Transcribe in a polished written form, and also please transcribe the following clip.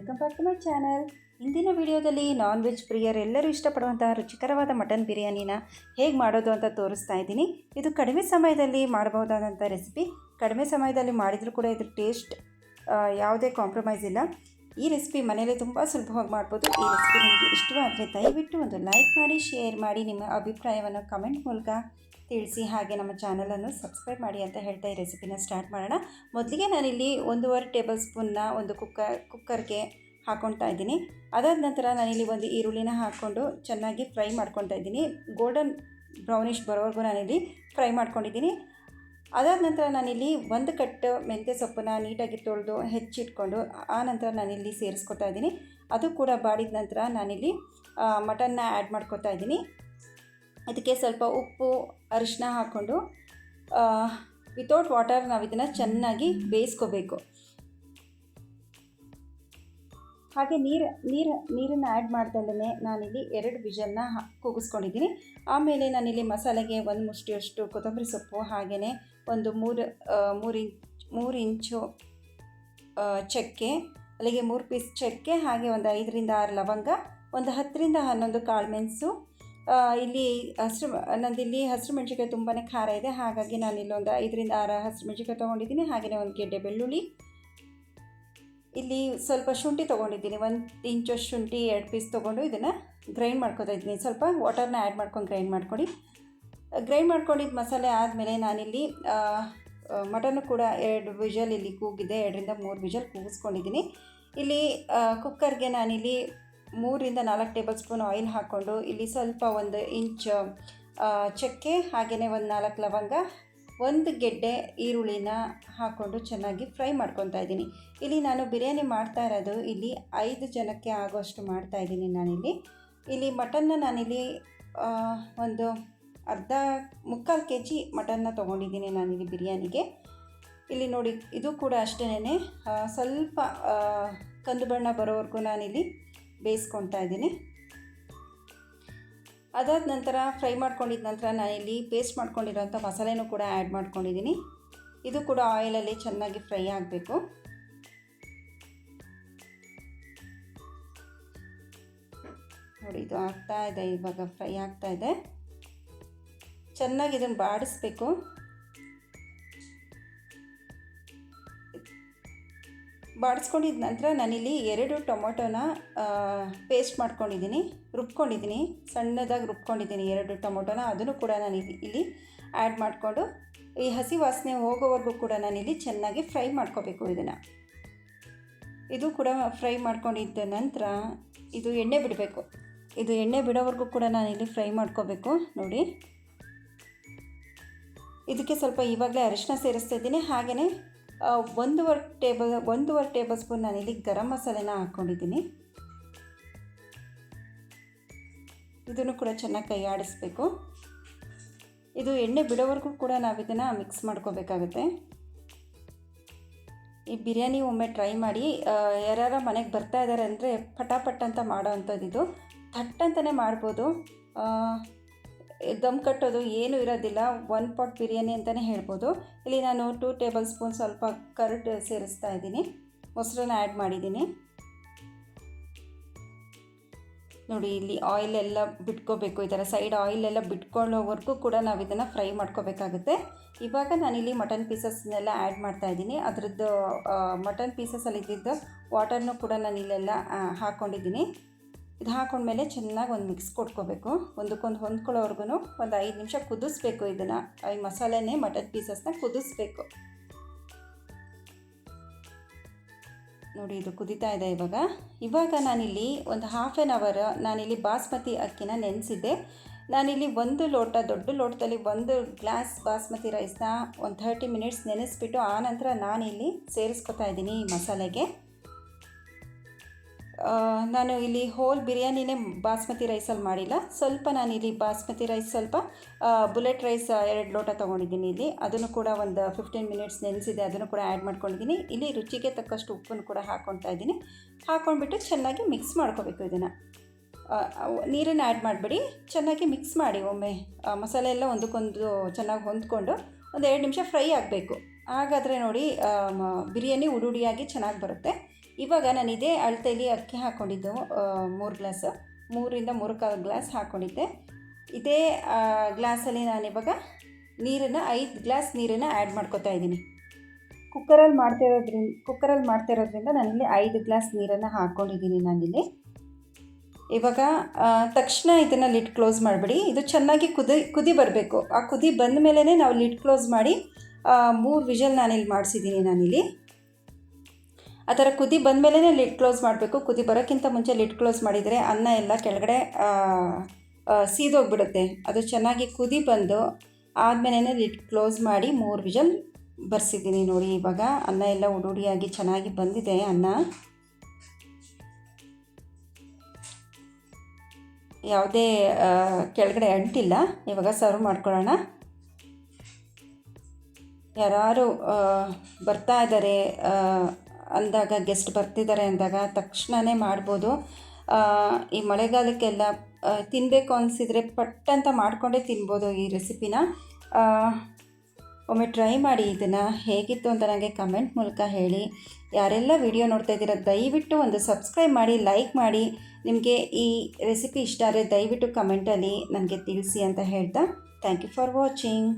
Welcome back to my channel. ಇಂದಿನ ವಿಡಿಯೋದಲ್ಲಿ non veg ಪ್ರಿಯರೆಲ್ಲರೂ ಇಷ್ಟಪಡುವಂತಹ ರುಚಿಕರವಾದ ಮಟನ್ ಬಿರಿಯಾನಿನ ಹೇಗೆ ಮಾಡೋದು ಅಂತ ತೋರಿಸ್ತಾ ಇದ್ದೀನಿ. ಇದು ಕಡಿಮೆ ಸಮಯದಲ್ಲಿ ಮಾಡಬಹುದಾದಂಥ ರೆಸಿಪಿ. ಕಡಿಮೆ ಸಮಯದಲ್ಲಿ ಮಾಡಿದರೂ ಕೂಡ ಇದ್ರ ಟೇಸ್ಟ್ ಯಾವುದೇ ಕಾಂಪ್ರಮೈಸ್ ಇಲ್ಲ. ಈ ರೆಸಿಪಿ ಮನೆಯಲ್ಲೇ ತುಂಬ ಸುಲಭವಾಗಿ ಮಾಡ್ಬೋದು. ಈ ರೆಸಿಪಿ ನಿಮಗೆ ಇಷ್ಟವಾದರೆ ದಯವಿಟ್ಟು ಒಂದು ಲೈಕ್ ಮಾಡಿ, ಶೇರ್ ಮಾಡಿ, ನಿಮ್ಮ ಅಭಿಪ್ರಾಯವನ್ನು ಕಮೆಂಟ್ ಮೂಲಕ ತಿಳಿಸಿ. ಹಾಗೆ ನಮ್ಮ ಚಾನಲನ್ನು ಸಬ್ಸ್ಕ್ರೈಬ್ ಮಾಡಿ ಅಂತ ಹೇಳ್ತಾ ಈ ರೆಸಿಪಿನ ಸ್ಟಾರ್ಟ್ ಮಾಡೋಣ. ಮೊದಲಿಗೆ ನಾನಿಲ್ಲಿ 1.5 ಟೇಬಲ್ ಸ್ಪೂನ್ನ ಒಂದು ಕುಕ್ಕರ್ಗೆ ಹಾಕ್ಕೊಳ್ತಾ ಇದ್ದೀನಿ. ಅದಾದ ನಂತರ ನಾನಿಲ್ಲಿ ಒಂದು ಈರುಳ್ಳಿನ ಹಾಕ್ಕೊಂಡು ಚೆನ್ನಾಗಿ ಫ್ರೈ ಮಾಡ್ಕೊತಾ ಇದ್ದೀನಿ. ಗೋಲ್ಡನ್ ಬ್ರೌನಿಷ್ ಬರೋವರೆಗೂ ನಾನಿಲ್ಲಿ ಫ್ರೈ ಮಾಡ್ಕೊಂಡಿದ್ದೀನಿ. ಅದಾದ ನಂತರ ನಾನಿಲ್ಲಿ ಒಂದು ಕಟ್ಟು ಮೆಂತ್ಯ ಸೊಪ್ಪನ್ನು ನೀಟಾಗಿ ತೊಳೆದು ಹೆಚ್ಚಿಟ್ಕೊಂಡು ಆ ನಂತರ ನಾನಿಲ್ಲಿ ಸೇರಿಸ್ಕೊತಾ ಇದ್ದೀನಿ. ಅದು ಕೂಡ ಬಾಡಿದ ನಂತರ ನಾನಿಲ್ಲಿ ಮಟನ್ನ ಆ್ಯಡ್ ಮಾಡ್ಕೊತಾ ಇದ್ದೀನಿ. ಅದಕ್ಕೆ ಸ್ವಲ್ಪ ಉಪ್ಪು, ಅರಿಶಿನ ಹಾಕ್ಕೊಂಡು ವಿತೌಟ್ ವಾಟರ್ ನಾವು ಇದನ್ನು ಚೆನ್ನಾಗಿ ಬೇಯಿಸ್ಕೋಬೇಕು. ಹಾಗೆ ನೀರನ್ನು ಆ್ಯಡ್ ಮಾಡ್ದಲ್ಲೇ ನಾನಿಲ್ಲಿ 2 ವಿಷಲ್ನ ಕೂಗಿಸ್ಕೊಂಡಿದ್ದೀನಿ. ಆಮೇಲೆ ನಾನಿಲ್ಲಿ ಮಸಾಲೆಗೆ 1 ಮುಷ್ಟಿಯಷ್ಟು ಕೊತ್ತಂಬರಿ ಸೊಪ್ಪು, ಹಾಗೆಯೇ ಒಂದು 3 ಇಂಚು ಚಕ್ಕೆ, ಅಲ್ಲಿಗೆ 3 ಪೀಸ್ ಚಕ್ಕೆ, ಹಾಗೆ ಒಂದು 5ರಿಂದ 6 ಲವಂಗ, ಒಂದು 10ರಿಂದ 11 ಕಾಳುಮೆಣಸು. ಇಲ್ಲಿ ನಂದಿಲ್ಲಿ ಹಸಿರು ಮೆಣಸಿನ್ಕಾಯಿ ತುಂಬಾ ಖಾರ ಇದೆ, ಹಾಗಾಗಿ ನಾನಿಲ್ಲಿ ಒಂದು 5ರಿಂದ 6 ಹಸಿರು ಮೆಣಸಿನ್ಕಾಯಿ ತೊಗೊಂಡಿದ್ದೀನಿ. ಹಾಗೆಯೇ ಒಂದು ಗೆಡ್ಡೆ ಬೆಳ್ಳುಳ್ಳಿ, ಇಲ್ಲಿ ಸ್ವಲ್ಪ ಶುಂಠಿ ತೊಗೊಂಡಿದ್ದೀನಿ, 1 ಇಂಚು ಶುಂಠಿ 2 ಪೀಸ್ ತೊಗೊಂಡು ಇದನ್ನು ಗ್ರೈಂಡ್ ಮಾಡ್ಕೊತಾ ಇದ್ದೀನಿ. ಸ್ವಲ್ಪ ವಾಟರ್ನ ಆ್ಯಡ್ ಮಾಡ್ಕೊಂಡು ಗ್ರೈಂಡ್ ಮಾಡ್ಕೊಂಡಿದ್ದು ಮಸಾಲೆ ಆದಮೇಲೆ ನಾನಿಲ್ಲಿ ಮಟನ್ನು ಕೂಡ 2 ವಿಷಲ್ ಇಲ್ಲಿ ಕೂಗಿದೆ, 2ರಿಂದ 3 ವಿಷಲ್ ಕೂಗಿಸ್ಕೊಂಡಿದ್ದೀನಿ. ಇಲ್ಲಿ ಕುಕ್ಕರ್ಗೆ ನಾನಿಲ್ಲಿ 3ರಿಂದ 4 ಟೇಬಲ್ ಸ್ಪೂನ್ ಆಯಿಲ್ ಹಾಕ್ಕೊಂಡು ಇಲ್ಲಿ ಸ್ವಲ್ಪ 1 ಇಂಚ್ ಚಕ್ಕೆ, ಹಾಗೆಯೇ ಒಂದು 4 ಲವಂಗ, 1 ಗೆಡ್ಡೆ ಈರುಳ್ಳಿನ ಹಾಕ್ಕೊಂಡು ಚೆನ್ನಾಗಿ ಫ್ರೈ ಮಾಡ್ಕೊತಾ ಇದ್ದೀನಿ. ಇಲ್ಲಿ ನಾನು ಬಿರಿಯಾನಿ ಮಾಡ್ತಾ ಇರೋದು ಇಲ್ಲಿ 5 ಜನಕ್ಕೆ ಆಗೋಷ್ಟು ಮಾಡ್ತಾಯಿದ್ದೀನಿ. ಇಲ್ಲಿ ಮಟನ್ನ ನಾನಿಲ್ಲಿ ಒಂದು ಮುಕ್ಕಾಲು ಕೆ ಜಿ ಮಟನ್ನ ತೊಗೊಂಡಿದ್ದೀನಿ ನಾನಿಲ್ಲಿ ಬಿರಿಯಾನಿಗೆ. ಇಲ್ಲಿ ನೋಡಿ, ಇದು ಕೂಡ ಅಷ್ಟೇ ಸ್ವಲ್ಪ ಕಂದು ಬಣ್ಣ ಬರೋವರೆಗೂ ನಾನಿಲ್ಲಿ ಬೇಯಿಸ್ಕೊತಾ ಇದ್ದೀನಿ. ಅದಾದ ನಂತರ ಫ್ರೈ ಮಾಡ್ಕೊಂಡಿದ್ದ ನಂತರ ನಾನಿಲ್ಲಿ ಪೇಸ್ಟ್ ಮಾಡ್ಕೊಂಡಿರೋಂಥ ಮಸಾಲೆನೂ ಕೂಡ ಆ್ಯಡ್ ಮಾಡ್ಕೊಂಡಿದ್ದೀನಿ. ಇದು ಕೂಡ ಆಯಿಲಲ್ಲಿ ಚೆನ್ನಾಗಿ ಫ್ರೈ ಆಗಬೇಕು. ನೋಡಿ, ಇದು ಆಗ್ತಾ ಇದೆ, ಇವಾಗ ಫ್ರೈ ಆಗ್ತಾ ಇದೆ. ಚೆನ್ನಾಗಿ ಇದನ್ನು ಬಾಡಿಸ್ಬೇಕು. ಬಾಡಿಸ್ಕೊಂಡಿದ್ದ ನಂತರ ನಾನಿಲ್ಲಿ 2 ಟೊಮೊಟೊನ ಪೇಸ್ಟ್ ಮಾಡ್ಕೊಂಡಿದ್ದೀನಿ, ರುಬ್ಕೊಂಡಿದ್ದೀನಿ, ಸಣ್ಣದಾಗಿ ರುಬ್ಕೊಂಡಿದ್ದೀನಿ 2 ಟೊಮೊಟೊನ. ಅದನ್ನು ಕೂಡ ನಾನು ಇಲ್ಲಿ ಆ್ಯಡ್ ಮಾಡಿಕೊಂಡು ಈ ಹಸಿ ವಾಸನೆ ಹೋಗೋವರೆಗೂ ಕೂಡ ನಾನಿಲ್ಲಿ ಚೆನ್ನಾಗಿ ಫ್ರೈ ಮಾಡ್ಕೋಬೇಕು ಇದನ್ನು. ಇದು ಕೂಡ ಫ್ರೈ ಮಾಡ್ಕೊಂಡಿದ್ದ ನಂತರ ಇದು ಎಣ್ಣೆ ಬಿಡಬೇಕು. ಇದು ಎಣ್ಣೆ ಬಿಡೋವರೆಗೂ ಕೂಡ ನಾನಿಲ್ಲಿ ಫ್ರೈ ಮಾಡ್ಕೋಬೇಕು. ನೋಡಿ, ಇದಕ್ಕೆ ಸ್ವಲ್ಪ ಇವಾಗಲೇ ಅರಿಶಿನ ಸೇರಿಸ್ತಾ ಇದ್ದೀನಿ. ಹಾಗೆಯೇ 1.5 ಟೇಬಲ್ ಸ್ಪೂನ್ ನಾನಿಲ್ಲಿ ಗರಂ ಮಸಾಲೆನ ಹಾಕ್ಕೊಂಡಿದ್ದೀನಿ. ಇದನ್ನು ಕೂಡ ಚೆನ್ನಾಗಿ ಕೈ ಆಡಿಸ್ಬೇಕು. ಇದು ಎಣ್ಣೆ ಬಿಡೋವರೆಗೂ ಕೂಡ ನಾವು ಇದನ್ನು ಮಿಕ್ಸ್ ಮಾಡ್ಕೋಬೇಕಾಗುತ್ತೆ. ಈ ಬಿರಿಯಾನಿ ಒಮ್ಮೆ ಟ್ರೈ ಮಾಡಿ. ಯಾರ್ಯಾರ ಮನೆಗೆ ಬರ್ತಾ ಇದ್ದಾರೆ ಅಂದರೆ ಪಟಾಪಟ್ ಅಂತ ಮಾಡೋ ಅಂಥದ್ದು. ಇದು ಥಟ್ ಅಂತಲೇ ಮಾಡ್ಬೋದು. ದಮ್ ಕಟ್ಟೋದು ಏನೂ ಇರೋದಿಲ್ಲ. 1 ಪಾಟ್ ಬಿರಿಯಾನಿ ಅಂತಲೇ ಹೇಳ್ಬೋದು. ಇಲ್ಲಿ ನಾನು 2 ಟೇಬಲ್ ಸ್ಪೂನ್ ಸ್ವಲ್ಪ ಕರ್ಡ್ ಸೇರಿಸ್ತಾ ಇದ್ದೀನಿ, ಮೊಸರನ್ನ ಆ್ಯಡ್ ಮಾಡಿದ್ದೀನಿ. ನೋಡಿ, ಇಲ್ಲಿ ಆಯಿಲೆಲ್ಲ ಬಿಟ್ಕೋಬೇಕು. ಈ ಥರ ಸೈಡ್ ಆಯಿಲೆಲ್ಲ ಬಿಟ್ಕೊಳ್ಳೋವರೆಗೂ ಕೂಡ ನಾವು ಇದನ್ನು ಫ್ರೈ ಮಾಡ್ಕೋಬೇಕಾಗುತ್ತೆ. ಇವಾಗ ನಾನಿಲ್ಲಿ ಮಟನ್ ಪೀಸಸ್ನೆಲ್ಲ ಆ್ಯಡ್ ಮಾಡ್ತಾಯಿದ್ದೀನಿ. ಅದರದ್ದು ಮಟನ್ ಪೀಸಸಲ್ಲಿ ಇದ್ದಿದ್ದು ವಾಟರ್ನೂ ಕೂಡ ನಾನು ಇಲ್ಲೆಲ್ಲ ಹಾಕ್ಕೊಂಡಿದ್ದೀನಿ. ಇದು ಹಾಕೊಂಡ್ಮೇಲೆ ಚೆನ್ನಾಗಿ ಒಂದು ಮಿಕ್ಸ್ ಕೊಟ್ಕೋಬೇಕು. ಒಂದಕ್ಕೊಂದು ಹೊಂದ್ಕೊಳ್ಳೋವರೆಗೂ ಒಂದು 5 ನಿಮಿಷ ಕುದಿಸ್ಬೇಕು. ಇದನ್ನು ಈ ಮಸಾಲೆನೇ ಮಟನ್ ಪೀಸಸ್ನ ಕುದಿಸ್ಬೇಕು. ನೋಡಿ, ಇದು ಕುದೀತಾ ಇದೆ ಇವಾಗ ನಾನಿಲ್ಲಿ ಒಂದು ಹಾಫ್ ಆನ್ ಅವರ್ ನಾನಿಲ್ಲಿ ಬಾಸ್ಮತಿ ಅಕ್ಕಿನ ನೆನೆಸಿದ್ದೆ. ನಾನಿಲ್ಲಿ 1 ಲೋಟ, ದೊಡ್ಡ ಲೋಟದಲ್ಲಿ 1 ಗ್ಲಾಸ್ ಬಾಸ್ಮತಿ ರೈಸ್ನ ಒಂದು 30 ಮಿನಿಟ್ಸ್ ನೆನೆಸ್ಬಿಟ್ಟು ಆನಂತರ ನಾನಿಲ್ಲಿ ಸೇರಿಸ್ಕೊತಾ ಇದ್ದೀನಿ ಈ ಮಸಾಲೆಗೆ. ನಾನು ಇಲ್ಲಿ ಹೋಲ್ ಬಿರಿಯಾನಿನೇ ಬಾಸ್ಮತಿ ರೈಸಲ್ಲಿ ಮಾಡಿಲ್ಲ. ಸ್ವಲ್ಪ ನಾನಿಲ್ಲಿ ಬಾಸ್ಮತಿ ರೈಸ್, ಸ್ವಲ್ಪ ಬುಲೆಟ್ ರೈಸ್ 2 ಲೋಟ ತೊಗೊಂಡಿದ್ದೀನಿ. ಇಲ್ಲಿ ಅದನ್ನು ಕೂಡ ಒಂದು 15 ಮಿನಿಟ್ಸ್ ನೆನೆಸಿದೆ, ಅದನ್ನು ಕೂಡ ಆ್ಯಡ್ ಮಾಡ್ಕೊಂಡಿದ್ದೀನಿ. ಇಲ್ಲಿ ರುಚಿಗೆ ತಕ್ಕಷ್ಟು ಉಪ್ಪನ್ನು ಕೂಡ ಹಾಕ್ಕೊಳ್ತಾ ಇದ್ದೀನಿ. ಹಾಕ್ಕೊಂಡ್ಬಿಟ್ಟು ಚೆನ್ನಾಗಿ ಮಿಕ್ಸ್ ಮಾಡ್ಕೋಬೇಕು. ಇದನ್ನು ನೀರನ್ನು ಆ್ಯಡ್ ಮಾಡಬೇಡಿ, ಚೆನ್ನಾಗಿ ಮಿಕ್ಸ್ ಮಾಡಿ. ಒಮ್ಮೆ ಮಸಾಲೆ ಎಲ್ಲ ಒಂದಕ್ಕೊಂದು ಚೆನ್ನಾಗಿ ಹೊಂದ್ಕೊಂಡು ಒಂದು 2 ನಿಮಿಷ ಫ್ರೈ ಆಗಬೇಕು. ಹಾಗಾದರೆ ನೋಡಿ ಬಿರಿಯಾನಿ ಉಡುಡಿಯಾಗಿ ಚೆನ್ನಾಗಿ ಬರುತ್ತೆ. ಇವಾಗ ನಾನು ಇದೇ ಅಳತೆಯಲ್ಲಿ ಅಕ್ಕಿ ಹಾಕ್ಕೊಂಡಿದ್ದು 3 ಗ್ಲಾಸು, 3ರಿಂದ 3 ಗ್ಲಾಸ್ ಹಾಕ್ಕೊಂಡಿದ್ದೆ. ಇದೇ ಗ್ಲಾಸಲ್ಲಿ ನಾನಿವಾಗ ನೀರನ್ನು 5 ಗ್ಲಾಸ್ ನೀರನ್ನು ಆ್ಯಡ್ ಮಾಡ್ಕೊತಾ ಇದ್ದೀನಿ. ಕುಕ್ಕರಲ್ಲಿ ಮಾಡ್ತಿರೋದ್ರಿಂದ ನಾನಿಲ್ಲಿ 5 ಗ್ಲಾಸ್ ನೀರನ್ನು ಹಾಕ್ಕೊಂಡಿದ್ದೀನಿ ನಾನಿಲ್ಲಿ. ಇವಾಗ ತಕ್ಷಣ ಇದನ್ನು ಲಿಡ್ ಕ್ಲೋಸ್ ಮಾಡಿಬಿಡಿ. ಇದು ಚೆನ್ನಾಗಿ ಕುದಿ ಬರಬೇಕು. ಆ ಕುದಿ ಬಂದ ಮೇಲೇ ನಾವು ಲಿಡ್ ಕ್ಲೋಸ್ ಮಾಡಿ 3 ವಿಷಲ್ ನಾನಿಲ್ಲಿ ಮಾಡಿಸಿದ್ದೀನಿ. ನಾನಿಲ್ಲಿ ಆ ಥರ ಕುದಿ ಬಂದ ಮೇಲೇ ಲಿಡ್ ಕ್ಲೋಸ್ ಮಾಡಬೇಕು. ಕುದಿ ಬರೋಕ್ಕಿಂತ ಮುಂಚೆ ಲಿಡ್ ಕ್ಲೋಸ್ ಮಾಡಿದರೆ ಅನ್ನ ಎಲ್ಲ ಕೆಳಗಡೆ ಸೀದೋಗ್ಬಿಡುತ್ತೆ. ಅದು ಚೆನ್ನಾಗಿ ಕುದಿ ಬಂದು ಆದಮೇಲೆ ಲಿಡ್ ಕ್ಲೋಸ್ ಮಾಡಿ 3 ವಿಷಲ್ ಬರ್ಸಿದ್ದೀನಿ. ನೋಡಿ ಇವಾಗ ಅನ್ನ ಎಲ್ಲ ಉಡುಡಿಯಾಗಿ ಚೆನ್ನಾಗಿ ಬಂದಿದೆ. ಅನ್ನ ಯಾವುದೇ ಕೆಳಗಡೆ ಅಂಟಿಲ್ಲ. ಇವಾಗ ಸರ್ವ್ ಮಾಡ್ಕೊಳ್ಳೋಣ. ಯಾರು ಬರ್ತಾ ಇದ್ದಾರೆ ಅಂದಾಗ, ಗೆಸ್ಟ್ ಬರ್ತಿದ್ದಾರೆ ಅಂದಾಗ ತಕ್ಷಣವೇ ಮಾಡ್ಬೋದು. ಈ ಮಳೆಗಾಲಕ್ಕೆಲ್ಲ ತಿನ್ನಬೇಕು ಅನಿಸಿದರೆ ಪಟ್ಟಂತ ಮಾಡಿಕೊಂಡೇ ತಿನ್ಬೋದು ಈ ರೆಸಿಪಿನ. ಒಮ್ಮೆ ಟ್ರೈ ಮಾಡಿ. ಇದನ್ನು ಹೇಗಿತ್ತು ಅಂತ ನನಗೆ ಕಮೆಂಟ್ ಮೂಲಕ ಹೇಳಿ. ಯಾರೆಲ್ಲ ವಿಡಿಯೋ ನೋಡ್ತಾ ಇದ್ದೀರಾ ದಯವಿಟ್ಟು ಒಂದು ಸಬ್ಸ್ಕ್ರೈಬ್ ಮಾಡಿ, ಲೈಕ್ ಮಾಡಿ. ನಿಮಗೆ ಈ ರೆಸಿಪಿ ಇಷ್ಟ ಆದರೆ ದಯವಿಟ್ಟು ಕಮೆಂಟಲ್ಲಿ ನನಗೆ ತಿಳಿಸಿ ಅಂತ ಹೇಳ್ತಾ ಥ್ಯಾಂಕ್ ಯು ಫಾರ್ ವಾಚಿಂಗ್.